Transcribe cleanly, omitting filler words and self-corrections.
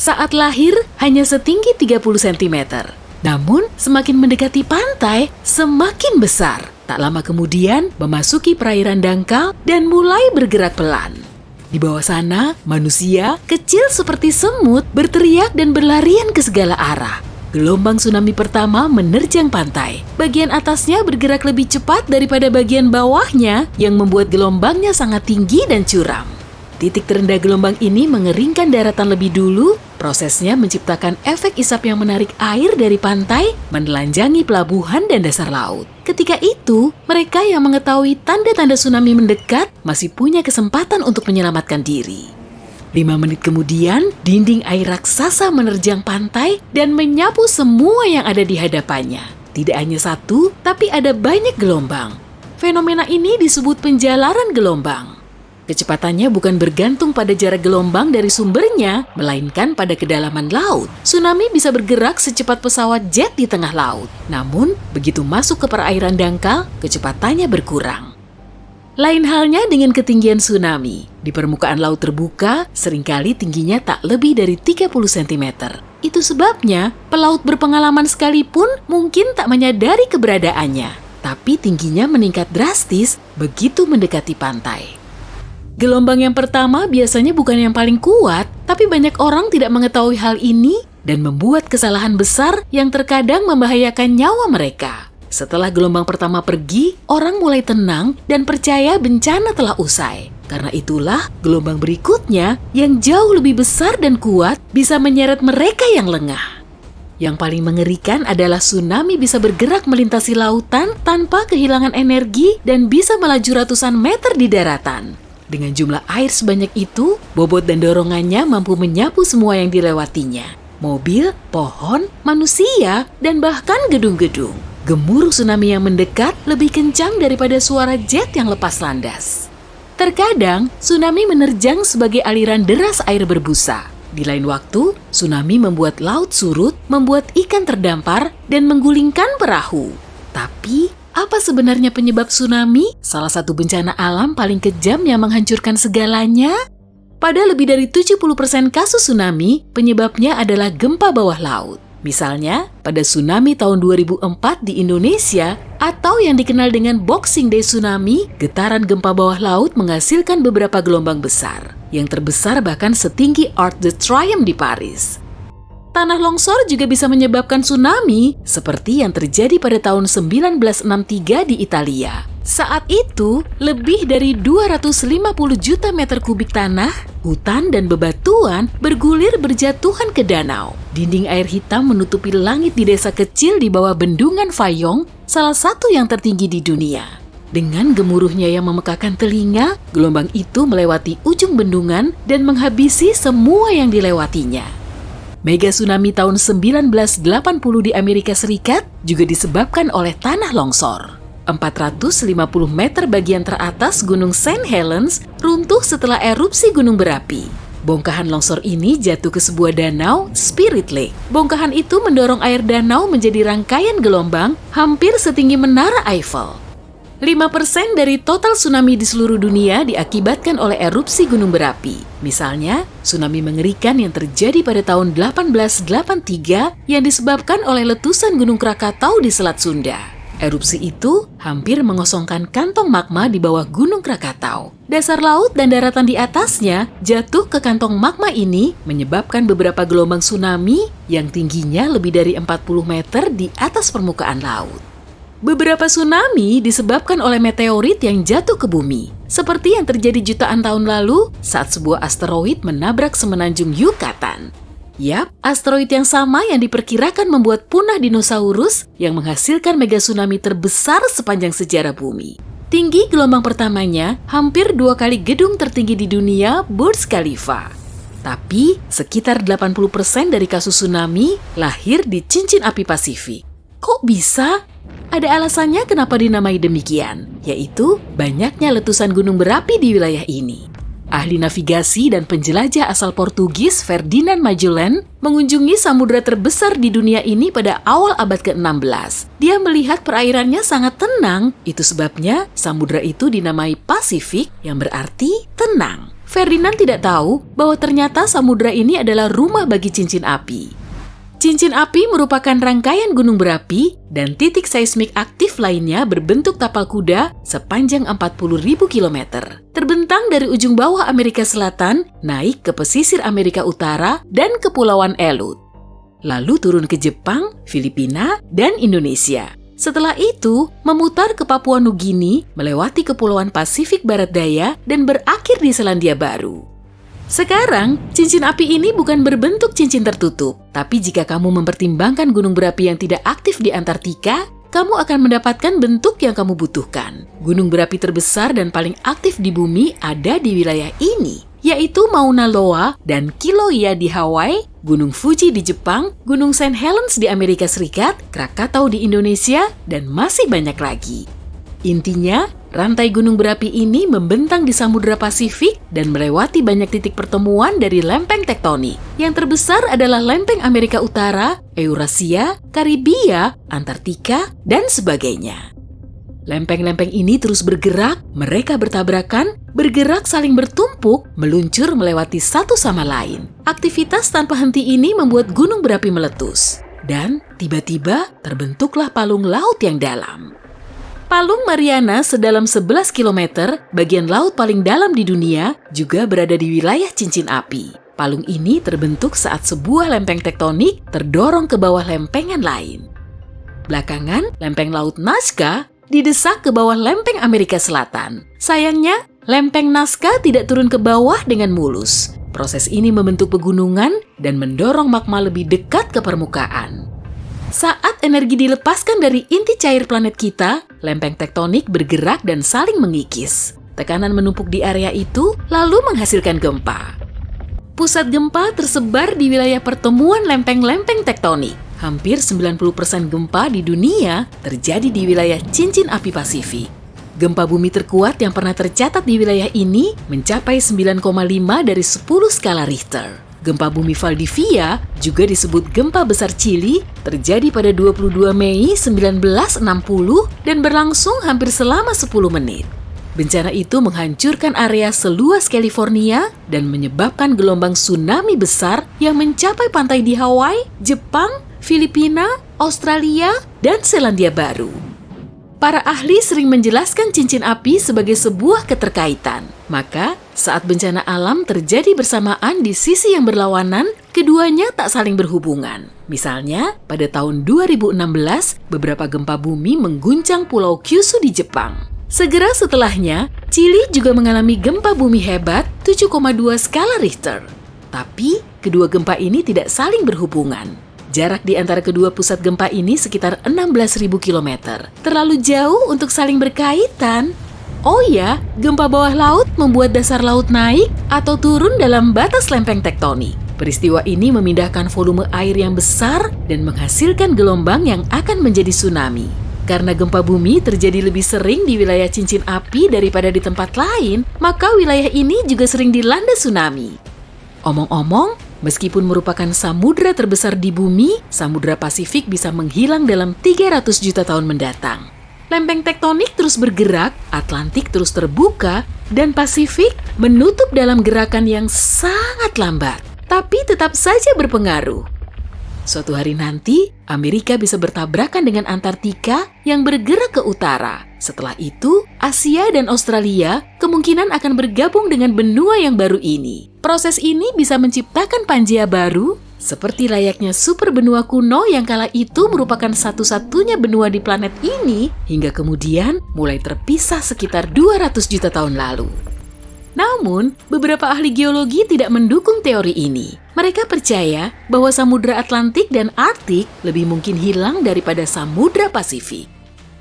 Saat lahir hanya setinggi 30 cm. Namun semakin mendekati pantai, semakin besar. Tak lama kemudian memasuki perairan dangkal dan mulai bergerak pelan. Di bawah sana, manusia kecil seperti semut berteriak dan berlarian ke segala arah. Gelombang tsunami pertama menerjang pantai. Bagian atasnya bergerak lebih cepat daripada bagian bawahnya yang membuat gelombangnya sangat tinggi dan curam. Titik terendah gelombang ini mengeringkan daratan lebih dulu. Prosesnya menciptakan efek isap yang menarik air dari pantai, menelanjangi pelabuhan dan dasar laut. Ketika itu, mereka yang mengetahui tanda-tanda tsunami mendekat masih punya kesempatan untuk menyelamatkan diri. 5 menit kemudian, dinding air raksasa menerjang pantai dan menyapu semua yang ada di hadapannya. Tidak hanya satu, tapi ada banyak gelombang. Fenomena ini disebut penjalaran gelombang. Kecepatannya bukan bergantung pada jarak gelombang dari sumbernya, melainkan pada kedalaman laut. Tsunami bisa bergerak secepat pesawat jet di tengah laut. Namun, begitu masuk ke perairan dangkal, kecepatannya berkurang. Lain halnya dengan ketinggian tsunami. Di permukaan laut terbuka, seringkali tingginya tak lebih dari 30 cm. Itu sebabnya, pelaut berpengalaman sekalipun mungkin tak menyadari keberadaannya. Tapi tingginya meningkat drastis begitu mendekati pantai. Gelombang yang pertama biasanya bukan yang paling kuat, tapi banyak orang tidak mengetahui hal ini dan membuat kesalahan besar yang terkadang membahayakan nyawa mereka. Setelah gelombang pertama pergi, orang mulai tenang dan percaya bencana telah usai. Karena itulah, gelombang berikutnya yang jauh lebih besar dan kuat bisa menyeret mereka yang lengah. Yang paling mengerikan adalah tsunami bisa bergerak melintasi lautan tanpa kehilangan energi dan bisa melaju ratusan meter di daratan. Dengan jumlah air sebanyak itu, bobot dan dorongannya mampu menyapu semua yang dilewatinya. Mobil, pohon, manusia, dan bahkan gedung-gedung. Gemuruh tsunami yang mendekat lebih kencang daripada suara jet yang lepas landas. Terkadang, tsunami menerjang sebagai aliran deras air berbusa. Di lain waktu, tsunami membuat laut surut, membuat ikan terdampar, dan menggulingkan perahu. Tapi, apa sebenarnya penyebab tsunami? Salah satu bencana alam paling kejam yang menghancurkan segalanya? Pada lebih dari 70% kasus tsunami, penyebabnya adalah gempa bawah laut. Misalnya, pada tsunami tahun 2004 di Indonesia, atau yang dikenal dengan Boxing Day Tsunami, getaran gempa bawah laut menghasilkan beberapa gelombang besar. Yang terbesar bahkan setinggi Arc de Triomphe di Paris. Tanah longsor juga bisa menyebabkan tsunami, seperti yang terjadi pada tahun 1963 di Italia. Saat itu, lebih dari 250 juta meter kubik tanah, hutan, dan bebatuan bergulir berjatuhan ke danau. Dinding air hitam menutupi langit di desa kecil di bawah bendungan Fayong, salah satu yang tertinggi di dunia. Dengan gemuruhnya yang memekakan telinga, gelombang itu melewati ujung bendungan dan menghabisi semua yang dilewatinya. Mega tsunami tahun 1980 di Amerika Serikat juga disebabkan oleh tanah longsor. 450 meter bagian teratas Gunung St. Helens runtuh setelah erupsi gunung berapi. Bongkahan longsor ini jatuh ke sebuah danau, Spirit Lake. Bongkahan itu mendorong air danau menjadi rangkaian gelombang hampir setinggi menara Eiffel. 5% dari total tsunami di seluruh dunia diakibatkan oleh erupsi gunung berapi. Misalnya, tsunami mengerikan yang terjadi pada tahun 1883 yang disebabkan oleh letusan Gunung Krakatau di Selat Sunda. Erupsi itu hampir mengosongkan kantong magma di bawah Gunung Krakatau. Dasar laut dan daratan di atasnya jatuh ke kantong magma ini menyebabkan beberapa gelombang tsunami yang tingginya lebih dari 40 meter di atas permukaan laut. Beberapa tsunami disebabkan oleh meteorit yang jatuh ke bumi, seperti yang terjadi jutaan tahun lalu saat sebuah asteroid menabrak semenanjung Yucatan. Yap, asteroid yang sama yang diperkirakan membuat punah dinosaurus yang menghasilkan mega tsunami terbesar sepanjang sejarah bumi. Tinggi gelombang pertamanya hampir 2 kali gedung tertinggi di dunia, Burj Khalifa. Tapi, sekitar 80% dari kasus tsunami lahir di cincin api Pasifik. Kok bisa? Ada alasannya kenapa dinamai demikian, yaitu banyaknya letusan gunung berapi di wilayah ini. Ahli navigasi dan penjelajah asal Portugis Ferdinand Magellan mengunjungi samudera terbesar di dunia ini pada awal abad ke-16. Dia melihat perairannya sangat tenang, itu sebabnya samudera itu dinamai Pasifik yang berarti tenang. Ferdinand tidak tahu bahwa ternyata samudra ini adalah rumah bagi cincin api. Cincin api merupakan rangkaian gunung berapi dan titik seismik aktif lainnya berbentuk tapal kuda sepanjang 40.000 km. Terbentang dari ujung bawah Amerika Selatan, naik ke pesisir Amerika Utara dan Kepulauan Aleut. Lalu turun ke Jepang, Filipina, dan Indonesia. Setelah itu, memutar ke Papua Nugini, melewati Kepulauan Pasifik Barat Daya, dan berakhir di Selandia Baru. Sekarang, cincin api ini bukan berbentuk cincin tertutup, tapi jika kamu mempertimbangkan gunung berapi yang tidak aktif di Antartika, kamu akan mendapatkan bentuk yang kamu butuhkan. Gunung berapi terbesar dan paling aktif di bumi ada di wilayah ini, yaitu Mauna Loa dan Kilauea di Hawaii, Gunung Fuji di Jepang, Gunung St. Helens di Amerika Serikat, Krakatau di Indonesia, dan masih banyak lagi. Intinya, rantai gunung berapi ini membentang di Samudra Pasifik dan melewati banyak titik pertemuan dari lempeng tektonik. Yang terbesar adalah lempeng Amerika Utara, Eurasia, Karibia, Antartika, dan sebagainya. Lempeng-lempeng ini terus bergerak, mereka bertabrakan, bergerak saling bertumpuk, meluncur melewati satu sama lain. Aktivitas tanpa henti ini membuat gunung berapi meletus. Dan tiba-tiba terbentuklah palung laut yang dalam. Palung Mariana sedalam 11 km, bagian laut paling dalam di dunia, juga berada di wilayah cincin api. Palung ini terbentuk saat sebuah lempeng tektonik terdorong ke bawah lempengan lain. Belakangan, lempeng laut Nazca didesak ke bawah lempeng Amerika Selatan. Sayangnya, lempeng Nazca tidak turun ke bawah dengan mulus. Proses ini membentuk pegunungan dan mendorong magma lebih dekat ke permukaan. Saat energi dilepaskan dari inti cair planet kita, lempeng tektonik bergerak dan saling mengikis. Tekanan menumpuk di area itu lalu menghasilkan gempa. Pusat gempa tersebar di wilayah pertemuan lempeng-lempeng tektonik. Hampir 90% gempa di dunia terjadi di wilayah cincin api Pasifik. Gempa bumi terkuat yang pernah tercatat di wilayah ini mencapai 9,5 dari 10 skala Richter. Gempa bumi Valdivia, juga disebut gempa besar Chili, terjadi pada 22 Mei 1960 dan berlangsung hampir selama 10 menit. Bencana itu menghancurkan area seluas California dan menyebabkan gelombang tsunami besar yang mencapai pantai di Hawaii, Jepang, Filipina, Australia, dan Selandia Baru. Para ahli sering menjelaskan cincin api sebagai sebuah keterkaitan. Maka, saat bencana alam terjadi bersamaan di sisi yang berlawanan, keduanya tak saling berhubungan. Misalnya, pada tahun 2016, beberapa gempa bumi mengguncang Pulau Kyushu di Jepang. Segera setelahnya, Chili juga mengalami gempa bumi hebat 7,2 skala Richter. Tapi, kedua gempa ini tidak saling berhubungan. Jarak di antara kedua pusat gempa ini sekitar 16.000 km. Terlalu jauh untuk saling berkaitan. Oh ya, gempa bawah laut membuat dasar laut naik atau turun dalam batas lempeng tektonik. Peristiwa ini memindahkan volume air yang besar dan menghasilkan gelombang yang akan menjadi tsunami. Karena gempa bumi terjadi lebih sering di wilayah cincin api daripada di tempat lain, maka wilayah ini juga sering dilanda tsunami. Omong-omong, meskipun merupakan samudra terbesar di bumi, Samudra Pasifik bisa menghilang dalam 300 juta tahun mendatang. Lempeng tektonik terus bergerak, Atlantik terus terbuka, dan Pasifik menutup dalam gerakan yang sangat lambat, tapi tetap saja berpengaruh. Suatu hari nanti, Amerika bisa bertabrakan dengan Antartika yang bergerak ke utara. Setelah itu, Asia dan Australia kemungkinan akan bergabung dengan benua yang baru ini. Proses ini bisa menciptakan Pangea baru, seperti layaknya super benua kuno yang kala itu merupakan satu-satunya benua di planet ini, hingga kemudian mulai terpisah sekitar 200 juta tahun lalu. Namun, beberapa ahli geologi tidak mendukung teori ini. Mereka percaya bahwa Samudra Atlantik dan Arktik lebih mungkin hilang daripada Samudra Pasifik.